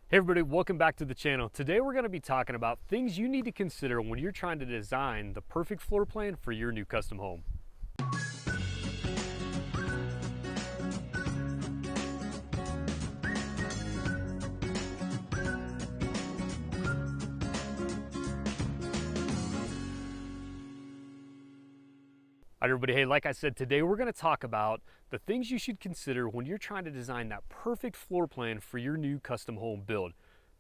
Hey everybody, welcome back to the channel. Today we're going to be talking about things you need to consider when you're trying to design the perfect floor plan for your new custom home. All right, everybody, hey, like I said, today we're going to talk about the things you should consider when you're trying to design that perfect floor plan for your new custom home build.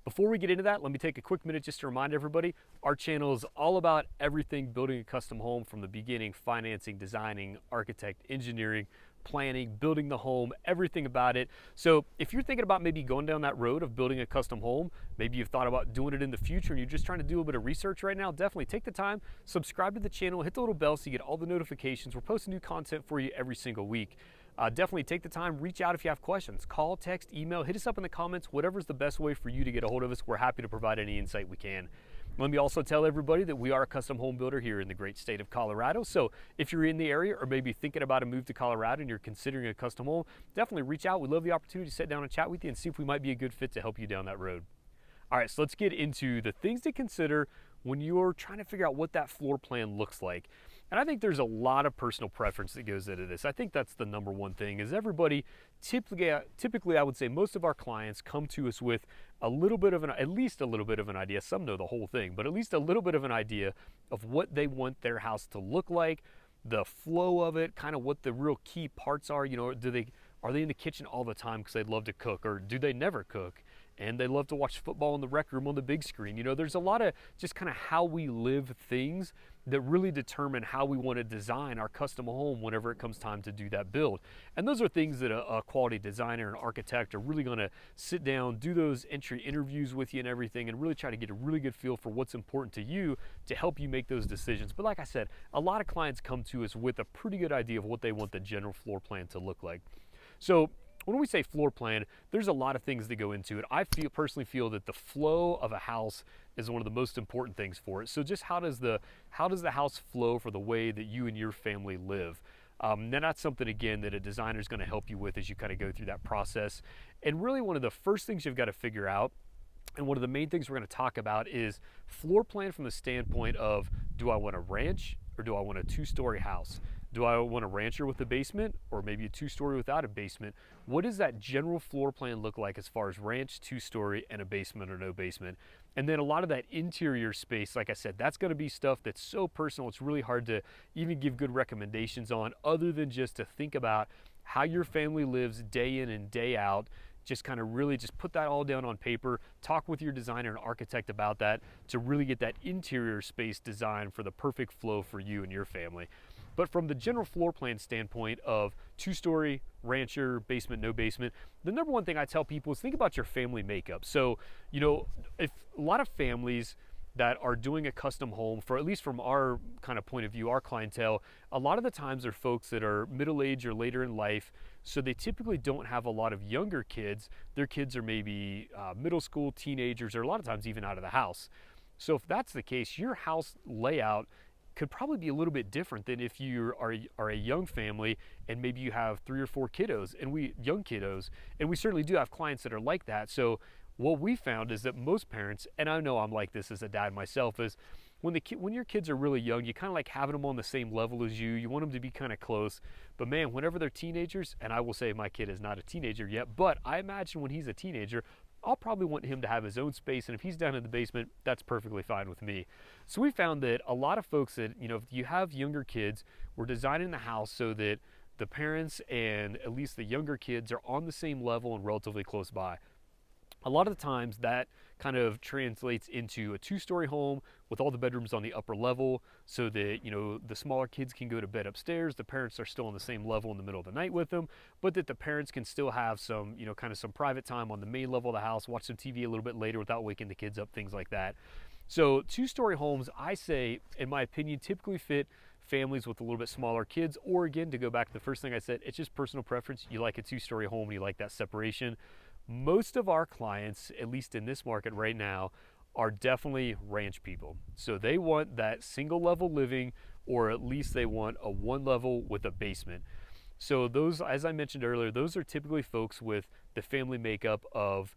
Before we get into that, let me take a quick minute just to remind everybody, our channel is all about everything building a custom home from the beginning: financing, designing, architect, engineering, planning, building the home, everything about it. So if you're thinking about maybe going down that road of building a custom home, maybe you've thought about doing it in the future and you're just trying to do a little bit of research right now, definitely take the time, subscribe to the channel, hit the little bell so you get all the notifications. We're posting new content for you every single week. Definitely take the time, reach out if you have questions. Call, text, email, hit us up in the comments, whatever's the best way for you to get a hold of us. We're happy to provide any insight we can. Let me also tell everybody that we are a custom home builder here in the great state of Colorado. So if you're in the area or maybe thinking about a move to Colorado and you're considering a custom home, definitely reach out. We'd love the opportunity to sit down and chat with you and see if we might be a good fit to help you down that road. All right, so let's get into the things to consider when you're trying to figure out what that floor plan looks like. And I think there's a lot of personal preference that goes into this. I think that's the number one thing is everybody, typically I would say most of our clients come to us with a little bit of at least a little bit of an idea. Some know the whole thing, but at least a little bit of an idea of what they want their house to look like, the flow of it, kind of what the real key parts are. You know, are they in the kitchen all the time because they love to cook, or do they never cook and they love to watch football in the rec room on the big screen? You know, there's a lot of just kind of how we live things that really determine how we want to design our custom home whenever it comes time to do that build. And those are things that a quality designer and architect are really going to sit down, do those entry interviews with you and everything, and really try to get a really good feel for what's important to you to help you make those decisions. But like I said, a lot of clients come to us with a pretty good idea of what they want the general floor plan to look like. So when we say floor plan, there's a lot of things that go into it. I personally feel that the flow of a house is one of the most important things for it. So just how does the house flow for the way that you and your family live? Then that's something, again, that a designer is going to help you with as you kind of go through that process. And really one of the first things you've got to figure out, and one of the main things we're going to talk about, is floor plan from the standpoint of, do I want a ranch or do I want a two-story house? Do I want a rancher with a basement or maybe a two-story without a basement? What does that general floor plan look like as far as ranch, two-story, and a basement or no basement? And then a lot of that interior space, like I said, that's going to be stuff that's so personal, it's really hard to even give good recommendations on, other than just to think about how your family lives day in and day out. Just kind of really just put that all down on paper, talk with your designer and architect about that to really get that interior space designed for the perfect flow for you and your family. But from the general floor plan standpoint of two-story, rancher, basement, no basement, the number one thing I tell people is think about your family makeup. So, you know, if a lot of families that are doing a custom home, for at least from our kind of point of view, our clientele, a lot of the times are folks that are middle-aged or later in life, so they typically don't have a lot of younger kids. Their kids are maybe middle school, teenagers, or a lot of times even out of the house. So if that's the case, your house layout could probably be a little bit different than if you are a young family and maybe you have 3 or 4 kiddos, young kiddos, and we certainly do have clients that are like that. So what we found is that most parents, and I know I'm like this as a dad myself, is when your kids are really young, you kind of like having them on the same level as you. You want them to be kind of close. But man, whenever they're teenagers, and I will say my kid is not a teenager yet, but I imagine when he's a teenager, I'll probably want him to have his own space, and if he's down in the basement, that's perfectly fine with me. So we found that a lot of folks that, you know, if you have younger kids, we're designing the house so that the parents and at least the younger kids are on the same level and relatively close by. A lot of the times that kind of translates into a two-story home with all the bedrooms on the upper level so that, you know, the smaller kids can go to bed upstairs, the parents are still on the same level in the middle of the night with them, but that the parents can still have some, you know, kind of some private time on the main level of the house, watch some TV a little bit later without waking the kids up, things like that. So two-story homes, I say, in my opinion, typically fit families with a little bit smaller kids, or again, to go back to the first thing I said, it's just personal preference. You like a two-story home and you like that separation. Most of our clients, at least in this market right now, are definitely ranch people. So they want that single level living, or at least they want a one level with a basement. So those, as I mentioned earlier, those are typically folks with the family makeup of,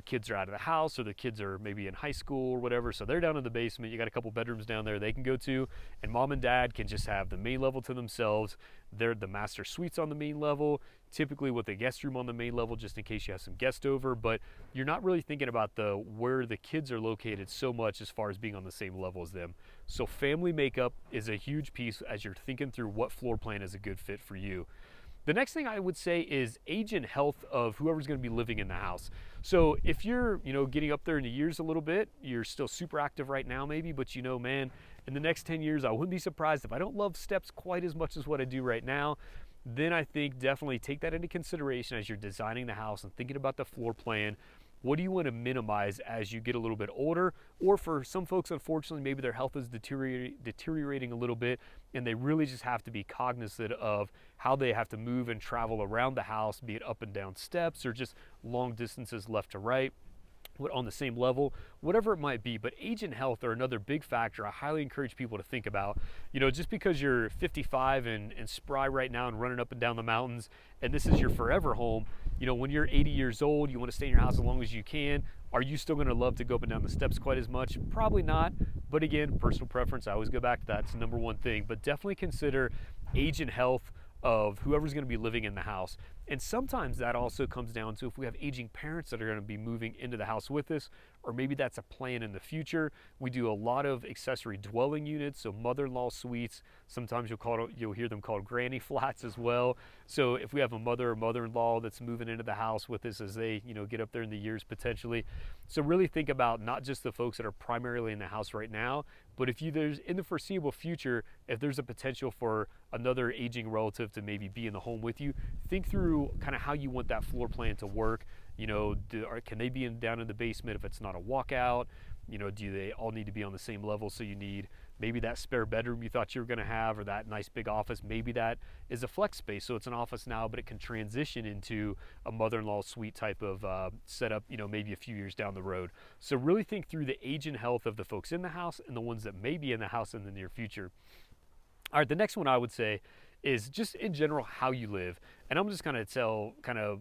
kids are out of the house, or the kids are maybe in high school or whatever, so they're down in the basement. You got a couple bedrooms down there they can go to, and mom and dad can just have the main level to themselves. They're the master suites on the main level, typically with a guest room on the main level just in case you have some guests over, but you're not really thinking about where the kids are located so much as far as being on the same level as them. So family makeup is a huge piece as you're thinking through what floor plan is a good fit for you. The next thing I would say is age and health of whoever's going to be living in the house. So if you're, getting up there in the years a little bit, you're still super active right now maybe, but man, in the next 10 years, I wouldn't be surprised if I don't love steps quite as much as what I do right now. Then I think definitely take that into consideration as you're designing the house and thinking about the floor plan. What do you want to minimize as you get a little bit older? Or for some folks, unfortunately, maybe their health is deteriorating a little bit, and they really just have to be cognizant of how they have to move and travel around the house, be it up and down steps or just long distances left to right on the same level, whatever it might be. But age and health are another big factor I highly encourage people to think about. Just because you're 55 and spry right now and running up and down the mountains, and this is your forever home, when you're 80 years old, you want to stay in your house as long as you can. Are you still going to love to go up and down the steps quite as much? Probably not. But again, personal preference, I always go back to that. It's the number one thing. But definitely consider age and health of whoever's going to be living in the house. And sometimes that also comes down to if we have aging parents that are going to be moving into the house with us, or maybe that's a plan in the future. We do a lot of accessory dwelling units, so mother-in-law suites. Sometimes you'll hear them called granny flats as well. So if we have a mother or mother-in-law that's moving into the house with us as they get up there in the years potentially. So really think about not just the folks that are primarily in the house right now, but if there's in the foreseeable future, if there's a potential for another aging relative to maybe be in the home with you, think through kind of how you want that floor plan to work. Can they be down in the basement if it's not a walkout? Do they all need to be on the same level? So you need maybe that spare bedroom you thought you were going to have, or that nice big office. Maybe that is a flex space, so it's an office now, but it can transition into a mother-in-law suite type of setup, maybe a few years down the road. So really think through the age and health of the folks in the house and the ones that may be in the house in the near future. All right, the next one I would say is just in general how you live. And I'm just going to tell kind of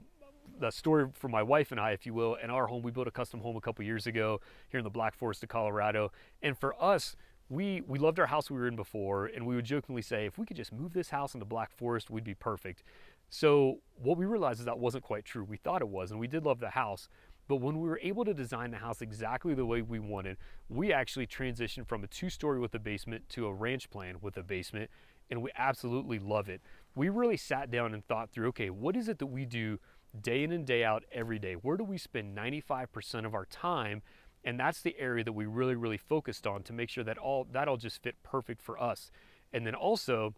the story for my wife and I, if you will. In our home, we built a custom home a couple years ago here in the Black Forest of Colorado. And for us, we loved our house we were in before, and we would jokingly say, if we could just move this house into Black Forest, we'd be perfect. So what we realized is that wasn't quite true. We thought it was, and we did love the house. But when we were able to design the house exactly the way we wanted, we actually transitioned from a 2-story with a basement to a ranch plan with a basement, and we absolutely love it. We really sat down and thought through, okay, what is it that we do day in and day out every day? Where do we spend 95% of our time? And that's the area that we really, really focused on to make sure that that'll just fit perfect for us. And then also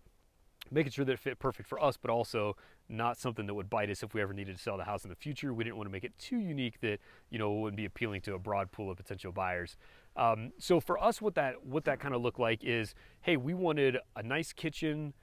making sure that it fit perfect for us, but also not something that would bite us if we ever needed to sell the house in the future. We didn't want to make it too unique that, it wouldn't be appealing to a broad pool of potential buyers. So for us, what that kind of looked like is, hey, we wanted a nice kitchen,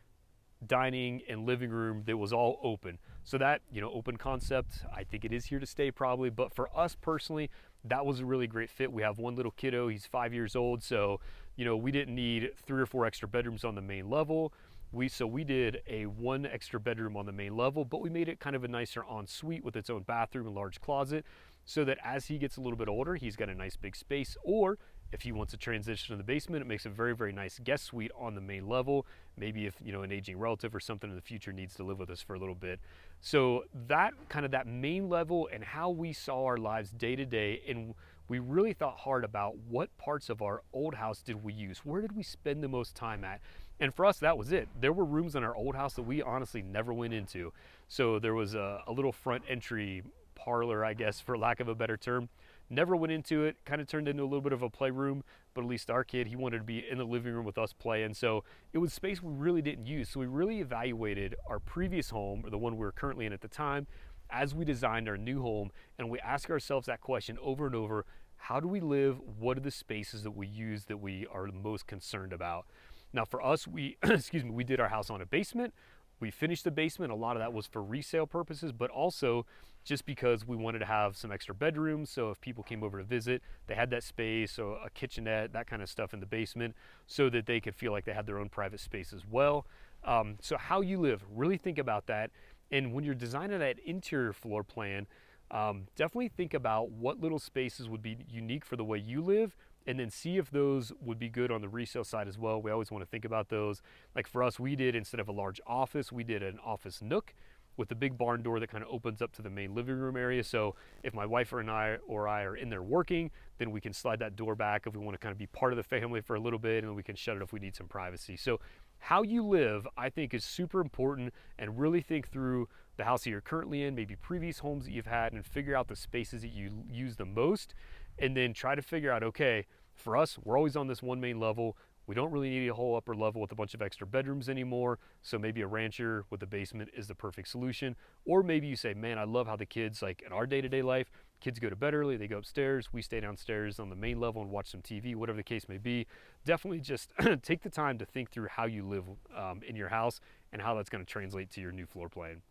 dining, and living room that was all open. So that, open concept, I think it is here to stay probably. But for us personally, that was a really great fit. We have one little kiddo, he's 5 years old. So, we didn't need 3 or 4 extra bedrooms on the main level. We did a 1 extra bedroom on the main level, but we made it kind of a nicer ensuite with its own bathroom and large closet, so that as he gets a little bit older, he's got a nice big space. Or if he wants to transition to the basement, it makes a very, very nice guest suite on the main level. Maybe if, an aging relative or something in the future needs to live with us for a little bit. So that main level and how we saw our lives day to day, and we really thought hard about what parts of our old house did we use? Where did we spend the most time at? And for us, that was it. There were rooms in our old house that we honestly never went into. So there was a little front entry parlor, I guess, for lack of a better term. Never went into it, kind of turned into a little bit of a playroom, but at least our kid, he wanted to be in the living room with us playing. So it was space we really didn't use. So we really evaluated our previous home, or the one we were currently in at the time, as we designed our new home, and we ask ourselves that question over and over: how do we live? What are the spaces that we use that we are most concerned about? Now for us, we we did our house on a basement. We finished the basement. A lot of that was for resale purposes, but also just because we wanted to have some extra bedrooms. So if people came over to visit, they had that space, so a kitchenette, that kind of stuff in the basement, so that they could feel like they had their own private space as well. So how you live, really think about that. And when you're designing that interior floor plan, definitely think about what little spaces would be unique for the way you live, and then see if those would be good on the resale side as well. We always want to think about those. Like for us, we did, instead of a large office, we did an office nook with a big barn door that kind of opens up to the main living room area. So if my wife or I are in there working, then we can slide that door back if we want to kind of be part of the family for a little bit, and then we can shut it if we need some privacy. So how you live, I think, is super important, and really think through the house that you're currently in, maybe previous homes that you've had, and figure out the spaces that you use the most, and then try to figure out, okay, for us, we're always on this one main level. We don't really need a whole upper level with a bunch of extra bedrooms anymore, so maybe a rancher with a basement is the perfect solution. Or maybe you say, man, I love how the kids, like in our day-to-day life, kids go to bed early, they go upstairs, we stay downstairs on the main level and watch some TV, whatever the case may be. Definitely just take the time to think through how you live in your house and how that's going to translate to your new floor plan.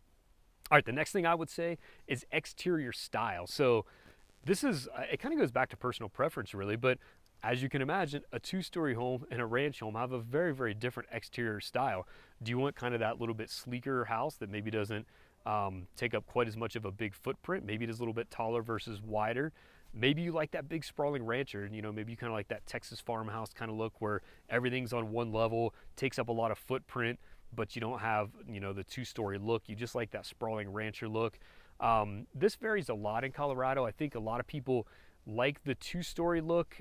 All right, the next thing I would say is exterior style. So this is, it kind of goes back to personal preference really, but as you can imagine, a two-story home and a ranch home have a very, very different exterior style. Do you want kind of that little bit sleeker house that maybe doesn't take up quite as much of a big footprint? Maybe it is a little bit taller versus wider. Maybe you like that big sprawling rancher, and maybe you kind of like that Texas farmhouse kind of look where everything's on one level, takes up a lot of footprint, but you don't have, the two-story look. You just like that sprawling rancher look. This varies a lot in Colorado. I think a lot of people like the two-story look.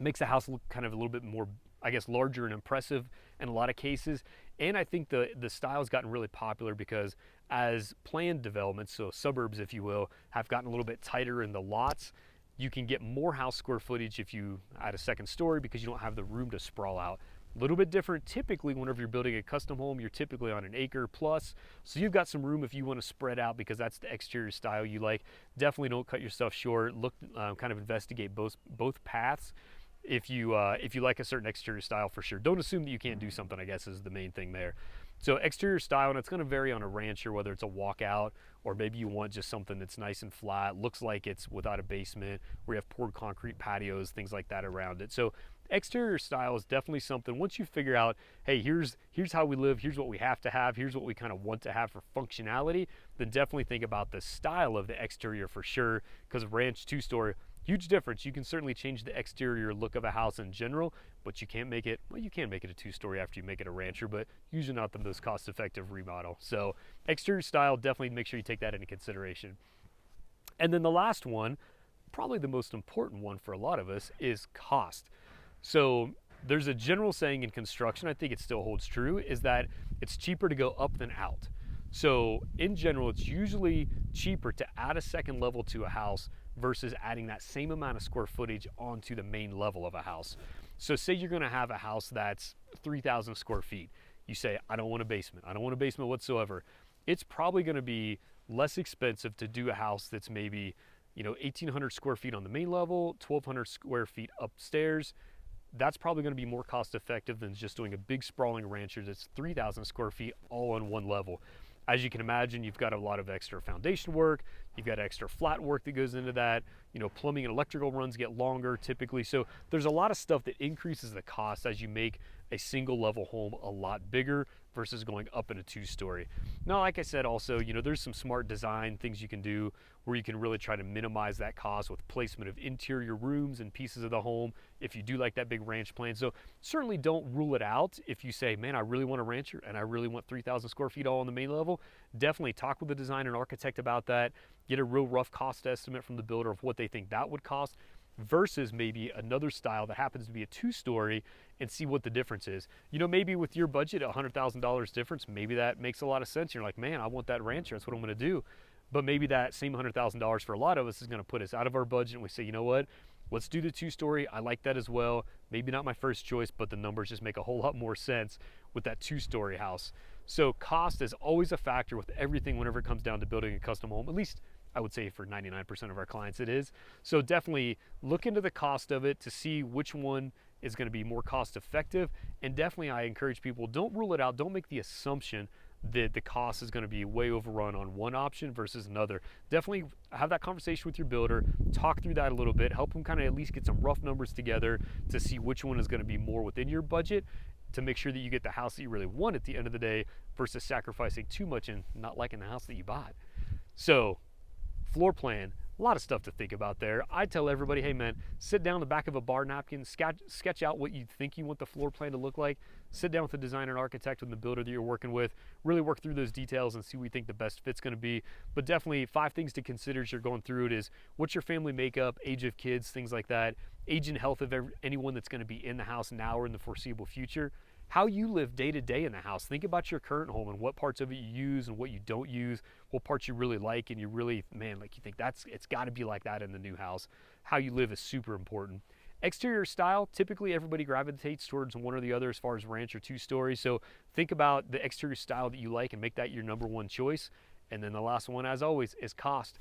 Makes the house look kind of a little bit more, I guess, larger and impressive in a lot of cases. And I think the style's gotten really popular because as planned developments, so suburbs if you will, have gotten a little bit tighter in the lots, you can get more house square footage if you add a second story because you don't have the room to sprawl out. A little bit different typically whenever you're building a custom home, you're typically on an acre plus, so you've got some room if you want to spread out because that's the exterior style you like. Definitely don't cut yourself short. Look, kind of investigate both paths if you like a certain exterior style for sure. Don't assume that you can't do something, I guess, is the main thing there. So exterior style, and it's going to vary on a rancher, whether it's a walkout or maybe you want just something that's nice and flat, looks like it's without a basement, where you have poured concrete patios, things like that around it. So exterior style is definitely something, once you figure out, hey, here's how we live, here's what we have to have, here's what we kind of want to have for functionality, then definitely think about the style of the exterior for sure, because ranch two-story, huge difference. You can certainly change the exterior look of a house in general, but you can't make it, well, you can make it a two-story after you make it a rancher, but usually not the most cost-effective remodel. So exterior style, definitely make sure you take that into consideration. And then the last one, probably the most important one for a lot of us, is cost. So there's a general saying in construction, I think it still holds true, is that it's cheaper to go up than out. So in general, it's usually cheaper to add a second level to a house versus adding that same amount of square footage onto the main level of a house. So say you're gonna have a house that's 3,000 square feet. You say, I don't want a basement. I don't want a basement whatsoever. It's probably gonna be less expensive to do a house that's maybe 1,800 square feet on the main level, 1,200 square feet upstairs. That's probably going to be more cost effective than just doing a big sprawling rancher that's 3,000 square feet all on one level. As you can imagine, you've got a lot of extra foundation work, you've got extra flat work that goes into that, plumbing and electrical runs get longer typically. So there's a lot of stuff that increases the cost as you make a single level home a lot bigger versus going up in a two-story. Now, like I said, also, there's some smart design things you can do where you can really try to minimize that cost with placement of interior rooms and pieces of the home if you do like that big ranch plan. So certainly don't rule it out if you say, man, I really want a rancher and I really want 3,000 square feet all on the main level. Definitely talk with the designer and architect about that. Get a real rough cost estimate from the builder of what they think that would cost versus maybe another style that happens to be a two-story and see what the difference is. Maybe with your budget, $100,000 difference, maybe that makes a lot of sense. You're like, man, I want that rancher, that's what I'm gonna do. But maybe that same $100,000 for a lot of us is gonna put us out of our budget and we say, you know what, let's do the two-story. I like that as well. Maybe not my first choice, but the numbers just make a whole lot more sense with that two-story house. So cost is always a factor with everything whenever it comes down to building a custom home, at least I would say for 99% of our clients it is. So definitely look into the cost of it to see which one is going to be more cost effective. And definitely I encourage people, don't rule it out. Don't make the assumption that the cost is going to be way overrun on one option versus another. Definitely have that conversation with your builder, talk through that a little bit, help them kind of at least get some rough numbers together to see which one is going to be more within your budget to make sure that you get the house that you really want at the end of the day versus sacrificing too much and not liking the house that you bought. So Floor plan, a lot of stuff to think about there. I tell everybody, hey man, sit down the back of a bar napkin, sketch out what you think you want the floor plan to look like, sit down with the designer and architect and the builder that you're working with, really work through those details and see what you think the best fit's gonna be. But definitely 5 things to consider as you're going through it is what's your family makeup, age of kids, things like that, age and health of anyone that's gonna be in the house now or in the foreseeable future, how you live day to day in the house. Think about your current home and what parts of it you use and what you don't use, what parts you really like and you really, man, like you think it's got to be like that in the new house. How you live is super important. Exterior style, typically everybody gravitates towards one or the other as far as ranch or 2-story. So think about the exterior style that you like and make that your number one choice. And then the last one, as always, is cost.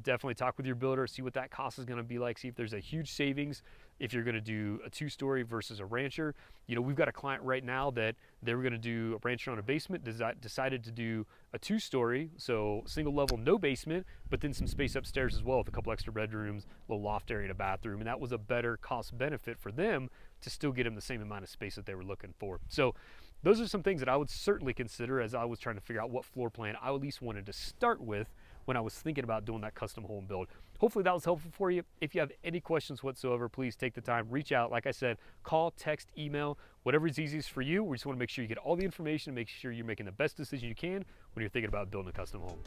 Definitely talk with your builder, see what that cost is going to be like, see if there's a huge savings if you're going to do a 2-story versus a rancher. You know, we've got a client right now that they were going to do a rancher on a basement, decided to do a 2-story, so single level, no basement, but then some space upstairs as well with a couple extra bedrooms, a little loft area and a bathroom, and that was a better cost benefit for them to still get them the same amount of space that they were looking for. So those are some things that I would certainly consider as I was trying to figure out what floor plan I at least wanted to start with when I was thinking about doing that custom home build. Hopefully that was helpful for you. If you have any questions whatsoever, please take the time, reach out. Like I said, call, text, email, whatever is easiest for you. We just want to make sure you get all the information and make sure you're making the best decision you can when you're thinking about building a custom home.